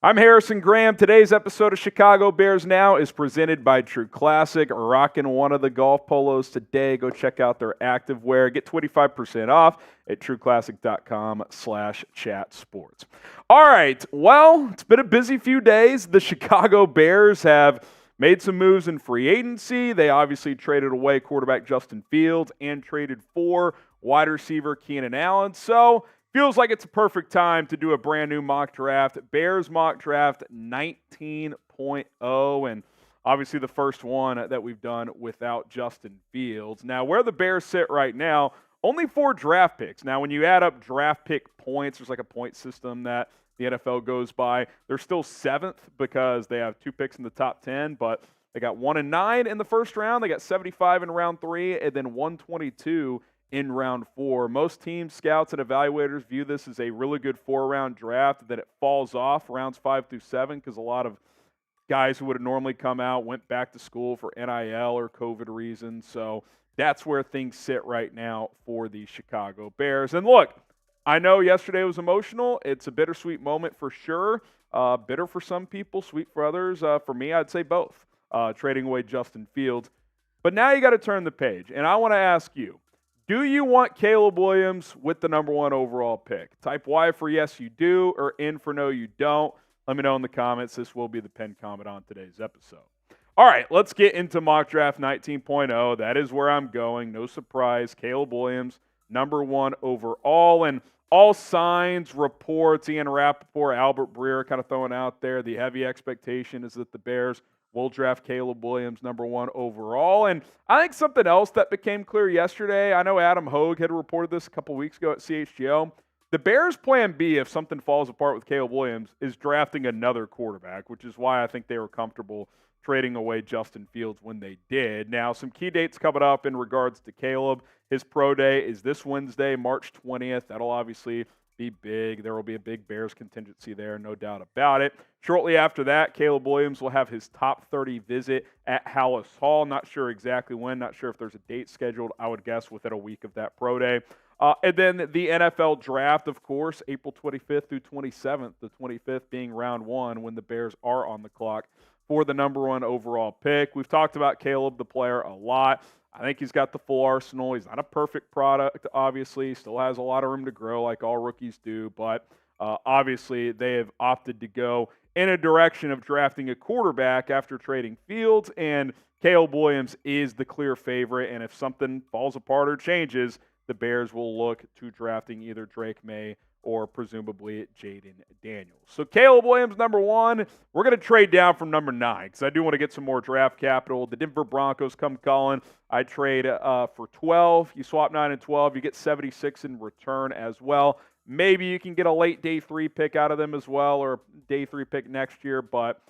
I'm Harrison Graham. Today's episode of Chicago Bears Now is presented by True Classic. Rocking one of the golf polos today. Go check out their activewear. Get 25% off at trueclassic.com/chatsports. All right, well, it's been a busy few days. The Chicago Bears have made some moves in free agency. They obviously traded away quarterback Justin Fields and traded for wide receiver Keenan Allen. So feels like it's a perfect time to do a brand new mock draft. Bears mock draft 19.0, and obviously the first one that we've done without Justin Fields. Now, where the Bears sit right now, only 4 draft picks. Now, when you add up draft pick points, there's like a point system that the NFL goes by. They're still 7th because they have 2 picks in the top 10, but they got 1 and 9 in the first round. They got 75 in round 3, and then 122 in round 4. Most teams, scouts, and evaluators view this as a really good 4-round draft. Then it falls off rounds 5 through 7 because a lot of guys who would have normally come out went back to school for NIL or COVID reasons. So that's where things sit right now for the Chicago Bears. And look, I know yesterday was emotional. It's a bittersweet moment for sure. Bitter for some people, sweet for others. For me, I'd say both, trading away Justin Fields. But now you got to turn the page. And I want to ask you, do you want Caleb Williams with the number 1 overall pick? Type Y for yes, you do, or N for no, you don't. Let me know in the comments. This will be the pinned comment on today's episode. All right, let's get into mock draft 19.0. That is where I'm going. No surprise. Caleb Williams, number 1 overall. And all signs, reports, Ian Rappaport, Albert Breer kind of throwing out there. The heavy expectation is that the Bears will draft Caleb Williams number 1 overall. And I think something else that became clear yesterday, I know Adam Hogue had reported this a couple weeks ago at CHGO. The Bears' plan B, if something falls apart with Caleb Williams, is drafting another quarterback, which is why I think they were comfortable trading away Justin Fields when they did. Now, some key dates coming up in regards to Caleb. His pro day is this Wednesday, March 20th. That'll obviously be big. There will be a big Bears contingency there, no doubt about it. Shortly after that, Caleb Williams will have his top 30 visit at Hallis Hall. Not sure exactly when, not sure if there's a date scheduled. I would guess within a week of that pro day. And then the NFL draft, of course, April 25th through 27th, the 25th being round 1 when the Bears are on the clock for the number 1 overall pick. We've talked about Caleb, the player, a lot. I think he's got the full arsenal. He's not a perfect product, obviously. Still has a lot of room to grow like all rookies do. But obviously they have opted to go in a direction of drafting a quarterback after trading Fields. And Caleb Williams is the clear favorite. And if something falls apart or changes, the Bears will look to drafting either Drake May or presumably Jaden Daniels. So Caleb Williams, number 1. We're going to trade down from number 9 because I do want to get some more draft capital. The Denver Broncos come calling. I trade for 12. You swap 9 and 12. You get 76 in return as well. Maybe you can get a late day 3 pick out of them as well, or day 3 pick next year, but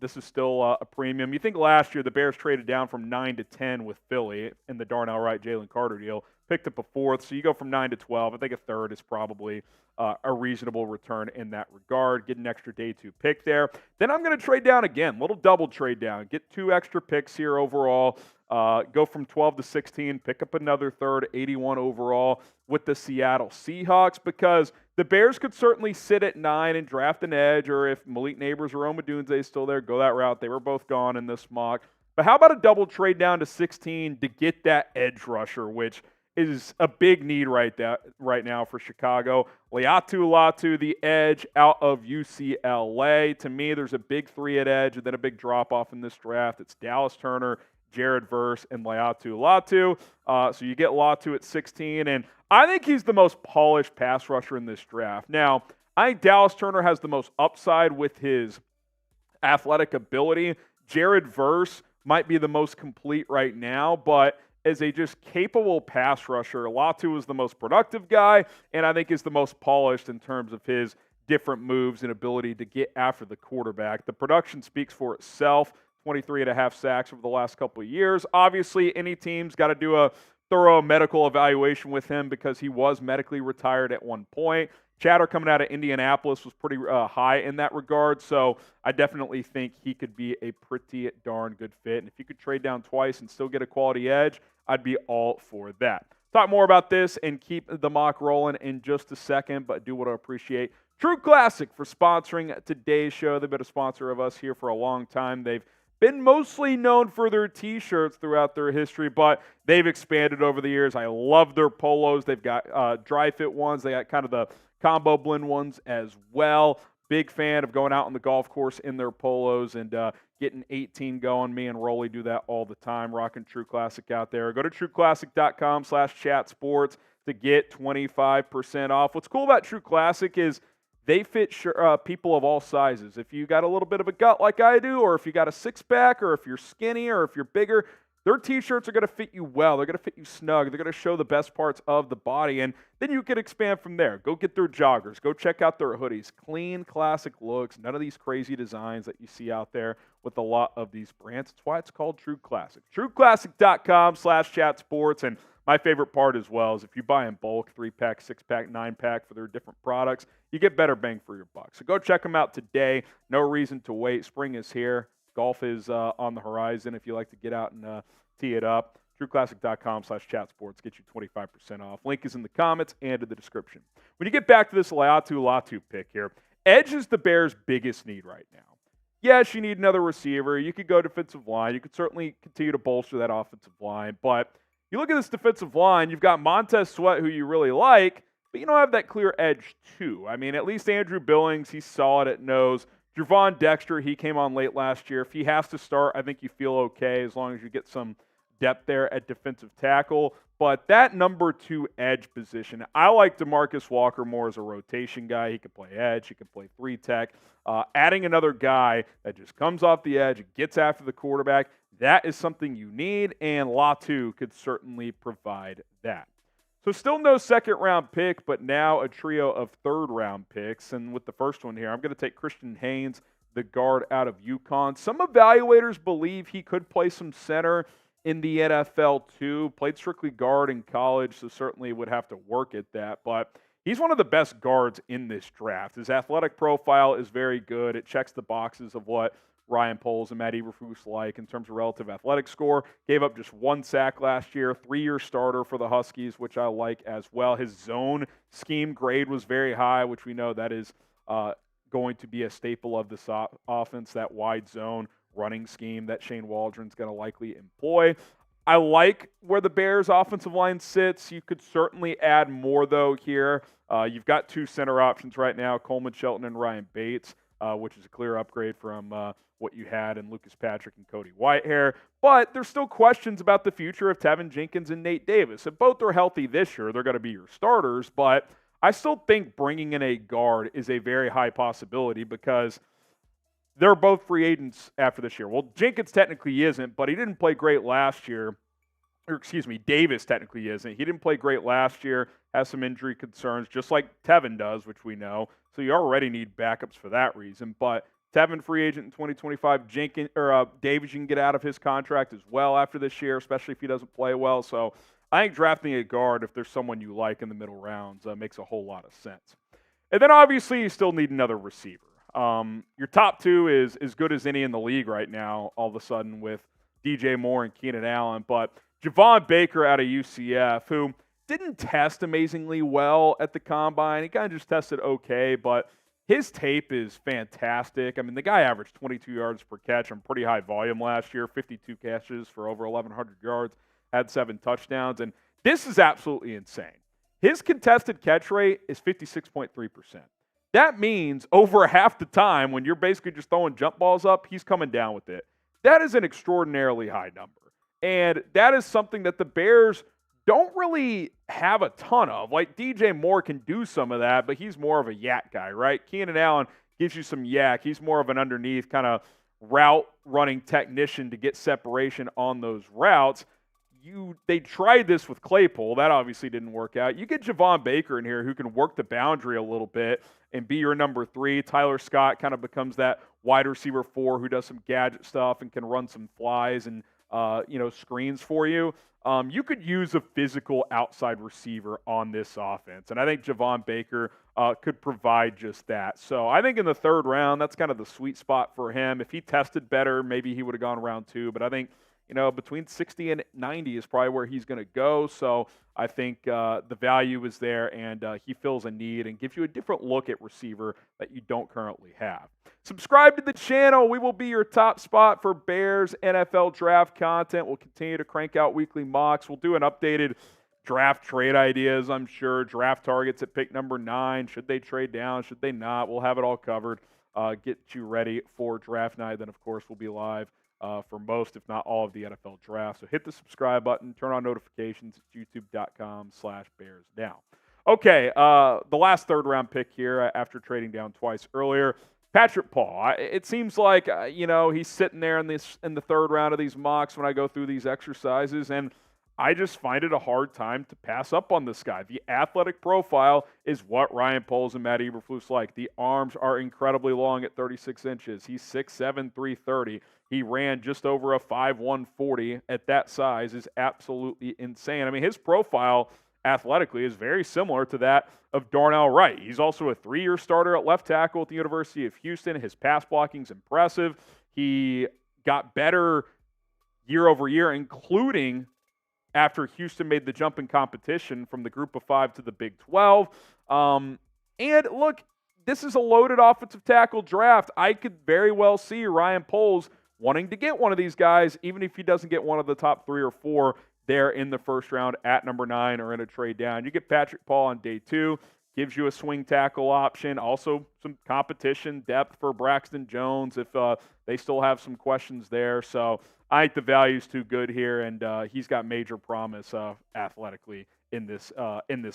this is still a premium. You think last year the Bears traded down from 9 to 10 with Philly in the Darnell Wright, Jalen Carter deal. Picked up a 4th, so you go from 9 to 12. I think a 3rd is probably a reasonable return in that regard. Get an extra day 2 pick there. Then I'm going to trade down again, little double trade down. Get 2 extra picks here overall. Go from 12 to 16, pick up another 3rd, 81 overall with the Seattle Seahawks, because the Bears could certainly sit at 9 and draft an edge, or if Malik Neighbors or Rome Odunze is still there, go that route. They were both gone in this mock. But how about a double trade down to 16 to get that edge rusher, which is a big need right now for Chicago. Latu, the edge out of UCLA. To me, there's a big 3 at edge and then a big drop-off in this draft. It's Dallas Turner, Jared Verse, and Latu. So you get Latu at 16, and I think he's the most polished pass rusher in this draft. Now, I think Dallas Turner has the most upside with his athletic ability. Jared Verse might be the most complete right now, but as a just capable pass rusher, Latu is the most productive guy, and I think is the most polished in terms of his different moves and ability to get after the quarterback. The production speaks for itself. 23.5 sacks over the last couple of years. Obviously, any team's got to do a thorough medical evaluation with him because he was medically retired at one point. Chatter coming out of Indianapolis was pretty high in that regard, so I definitely think he could be a pretty darn good fit. And if you could trade down twice and still get a quality edge, I'd be all for that. Talk more about this and keep the mock rolling in just a second, but I do want to appreciate True Classic for sponsoring today's show. They've been a sponsor of us here for a long time. They've been mostly known for their t-shirts throughout their history, but they've expanded over the years. I love their polos. They've got dry fit ones. They got kind of the combo blend ones as well. Big fan of going out on the golf course in their polos and getting 18 going. Me and Rolly do that all the time, rocking True Classic out there. Go to trueclassic.com/chatsports to get 25% off. What's cool about True Classic is they fit people of all sizes. If you got a little bit of a gut like I do, or if you got a six-pack, or if you're skinny, or if you're bigger, their t-shirts are going to fit you well. They're going to fit you snug. They're going to show the best parts of the body, and then you can expand from there. Go get their joggers. Go check out their hoodies. Clean, classic looks. None of these crazy designs that you see out there with a lot of these brands. That's why it's called True Classic. TrueClassic.com/chatsports, and my favorite part as well is if you buy in bulk, 3-pack, 6-pack, 9-pack for their different products, you get better bang for your buck. So go check them out today. No reason to wait. Spring is here. Golf is on the horizon if you like to get out and tee it up. TrueClassic.com/chatsports gets you 25% off. Link is in the comments and in the description. When you get back to this Latu pick here, edge is the Bears' biggest need right now. Yes, you need another receiver. You could go defensive line. You could certainly continue to bolster that offensive line, but you look at this defensive line, you've got Montez Sweat, who you really like, but you don't have that clear edge, too. I mean, at least Andrew Billings, he's solid at nose. Javon Dexter, he came on late last year. If he has to start, I think you feel okay as long as you get some depth there at defensive tackle. But that number 2 edge position, I like DeMarcus Walker more as a rotation guy. He can play edge. He can play 3-tech. Adding another guy that just comes off the edge and gets after the quarterback, that is something you need, and Latu could certainly provide that. So still no second-round pick, but now a trio of third-round picks. And with the first one here, I'm going to take Christian Haynes, the guard out of UConn. Some evaluators believe he could play some center in the NFL too. Played strictly guard in college, so certainly would have to work at that. But he's one of the best guards in this draft. His athletic profile is very good. It checks the boxes of what Ryan Poles and Matt Eberflus like in terms of relative athletic score. Gave up just 1 sack last year, 3-year starter for the Huskies, which I like as well. His zone scheme grade was very high, which we know that is going to be a staple of this offense, that wide zone running scheme that Shane Waldron's going to likely employ. I like where the Bears' offensive line sits. You could certainly add more, though, here. You've got 2 center options right now, Coleman Shelton and Ryan Bates, which is a clear upgrade from what you had in Lucas Patrick and Cody Whitehair. But there's still questions about the future of Tevin Jenkins and Nate Davis. If both are healthy this year, they're going to be your starters. But I still think bringing in a guard is a very high possibility because they're both free agents after this year. Well, Jenkins technically isn't, but he didn't play great last year. Or excuse me, Davis technically isn't. He didn't play great last year, has some injury concerns, just like Tevin does, which we know. So you already need backups for that reason. But Tevin, free agent in 2025. Davis, you can get out of his contract as well after this year, especially if he doesn't play well. So I think drafting a guard, if there's someone you like in the middle rounds, makes a whole lot of sense. And then obviously you still need another receiver. Your top 2 is as good as any in the league right now, all of a sudden, with DJ Moore and Keenan Allen. But Javon Baker out of UCF, who didn't test amazingly well at the combine. He kind of just tested okay, but his tape is fantastic. I mean, the guy averaged 22 yards per catch on pretty high volume last year, 52 catches for over 1,100 yards, had 7 touchdowns, and this is absolutely insane. His contested catch rate is 56.3%. That means over half the time when you're basically just throwing jump balls up, he's coming down with it. That is an extraordinarily high number. And that is something that the Bears don't really have a ton of. Like, DJ Moore can do some of that, but he's more of a yak guy, right? Keenan Allen gives you some yak. He's more of an underneath kind of route running technician to get separation on those routes. They tried this with Claypool. That obviously didn't work out. You get Javon Baker in here who can work the boundary a little bit and be your number 3. Tyler Scott kind of becomes that wide receiver 4 who does some gadget stuff and can run some flies and screens for you. You could use a physical outside receiver on this offense, and I think Javon Baker could provide just that. So I think in the 3rd round, that's kind of the sweet spot for him. If he tested better, maybe he would have gone round 2, but I think between 60 and 90 is probably where he's going to go. So I think the value is there, and he fills a need and gives you a different look at receiver that you don't currently have. Subscribe to the channel. We will be your top spot for Bears NFL draft content. We'll continue to crank out weekly mocks. We'll do an updated draft trade ideas, I'm sure. Draft targets at pick number 9. Should they trade down? Should they not? We'll have it all covered. Get you ready for draft night. Then, of course, we'll be live for most, if not all, of the NFL draft. So hit the subscribe button. Turn on notifications at youtube.com/BearsDown. Okay, the last third-round pick here after trading down twice earlier. Patrick Paul. It seems like he's sitting there in the third round of these mocks when I go through these exercises, and I just find it a hard time to pass up on this guy. The athletic profile is what Ryan Poles and Matt Eberflus like. The arms are incredibly long at 36 inches. He's 6'7", 330. He ran just over a 5'1", 40 at that size. Is absolutely insane. I mean, his profile athletically is very similar to that of Darnell Wright. He's also a 3-year starter at left tackle at the University of Houston. His pass blocking is impressive. He got better year over year, including after Houston made the jump in competition from the Group of 5 to the Big 12. And look, this is a loaded offensive tackle draft. I could very well see Ryan Poles wanting to get one of these guys, even if he doesn't get one of the top 3 or 4 there in the first round at number 9 or in a trade down. You get Patrick Paul on day 2, gives you a swing tackle option, also some competition depth for Braxton Jones if they still have some questions there. So I think the value's too good here, and he's got major promise athletically in this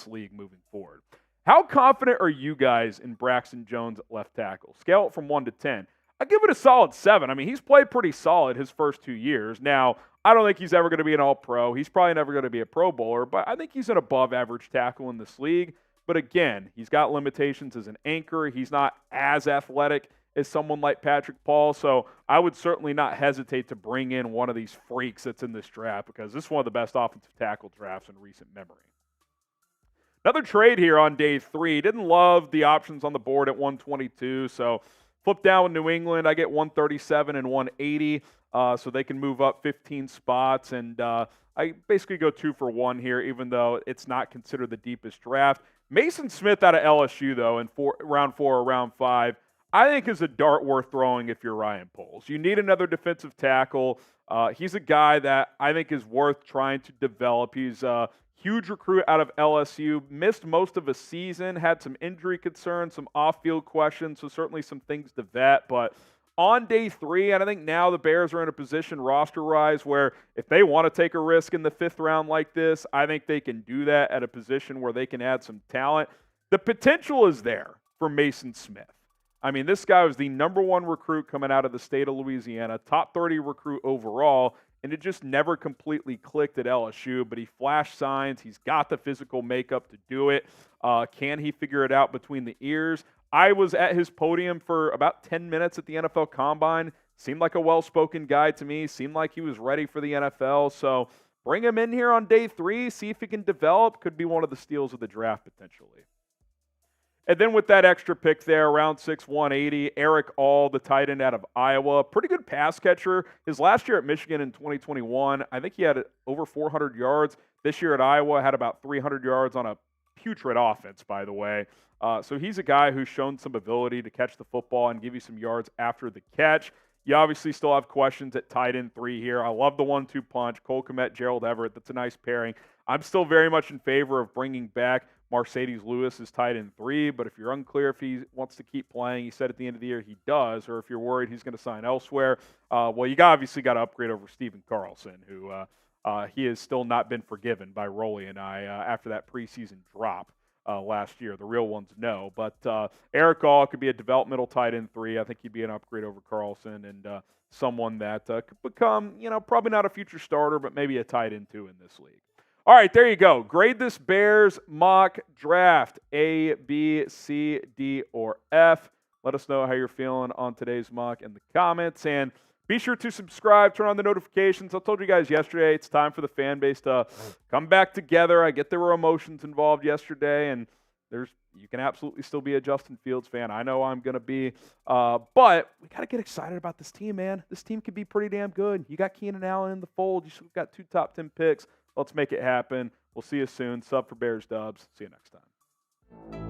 league moving forward. How confident are you guys in Braxton Jones at left tackle? Scale it from 1 to 10. I give it a solid 7. I mean, he's played pretty solid his first 2 years. Now, I don't think he's ever going to be an all-pro. He's probably never going to be a Pro Bowler, but I think he's an above-average tackle in this league. But again, he's got limitations as an anchor. He's not as athletic as someone like Patrick Paul, so I would certainly not hesitate to bring in one of these freaks that's in this draft because this is one of the best offensive tackle drafts in recent memory. Another trade here on day 3. Didn't love the options on the board at 122, so flip down with New England. I get 137 and 180, so they can move up 15 spots, and I basically go 2 for 1 here, even though it's not considered the deepest draft. Maason Smith out of LSU, though, in round 4 or round 5, I think is a dart worth throwing if you're Ryan Poles. You need another defensive tackle. He's a guy that I think is worth trying to develop. He's a huge recruit out of LSU, missed most of a season, had some injury concerns, some off-field questions, so certainly some things to vet. But on day 3, and I think now the Bears are in a position roster-wise where if they want to take a risk in the 5th round like this, I think they can do that at a position where they can add some talent. The potential is there for Maason Smith. I mean, this guy was the number 1 recruit coming out of the state of Louisiana, top 30 recruit overall, and it just never completely clicked at LSU, but he flashed signs. He's got the physical makeup to do it. Can he figure it out between the ears? I was at his podium for about 10 minutes at the NFL Combine. Seemed like a well-spoken guy to me. Seemed like he was ready for the NFL. So bring him in here on day 3, see if he can develop. Could be one of the steals of the draft potentially. And then with that extra pick there, round 6, 180, Erick, the tight end out of Iowa. Pretty good pass catcher. His last year at Michigan in 2021, I think he had over 400 yards. This year at Iowa, had about 300 yards on a putrid offense, by the way. So he's a guy who's shown some ability to catch the football and give you some yards after the catch. You obviously still have questions at tight end 3 here. I love the 1-2 punch. Cole Kmet, Gerald Everett. That's a nice pairing. I'm still very much in favor of bringing back Mercedes Lewis as tight end 3, but if you're unclear if he wants to keep playing, he said at the end of the year he does, or if you're worried he's going to sign elsewhere, well, you obviously got to upgrade over Stephen Carlson, who he has still not been forgiven by Roley and I after that preseason drop last year. The real ones know, but Erick could be a developmental tight end 3. I think he'd be an upgrade over Carlson and someone that could become, probably not a future starter, but maybe a tight end 2 in this league. All right, there you go. Grade this Bears mock draft, A, B, C, D, or F. Let us know how you're feeling on today's mock in the comments. And be sure to subscribe, turn on the notifications. I told you guys yesterday it's time for the fan base to come back together. I get there were emotions involved yesterday, and you can absolutely still be a Justin Fields fan. I know I'm going to be. But we got to get excited about this team, man. This team could be pretty damn good. You got Keenan Allen in the fold. You still got 2 top 10 picks. Let's make it happen. We'll see you soon. Sub for Bears Dubs. See you next time.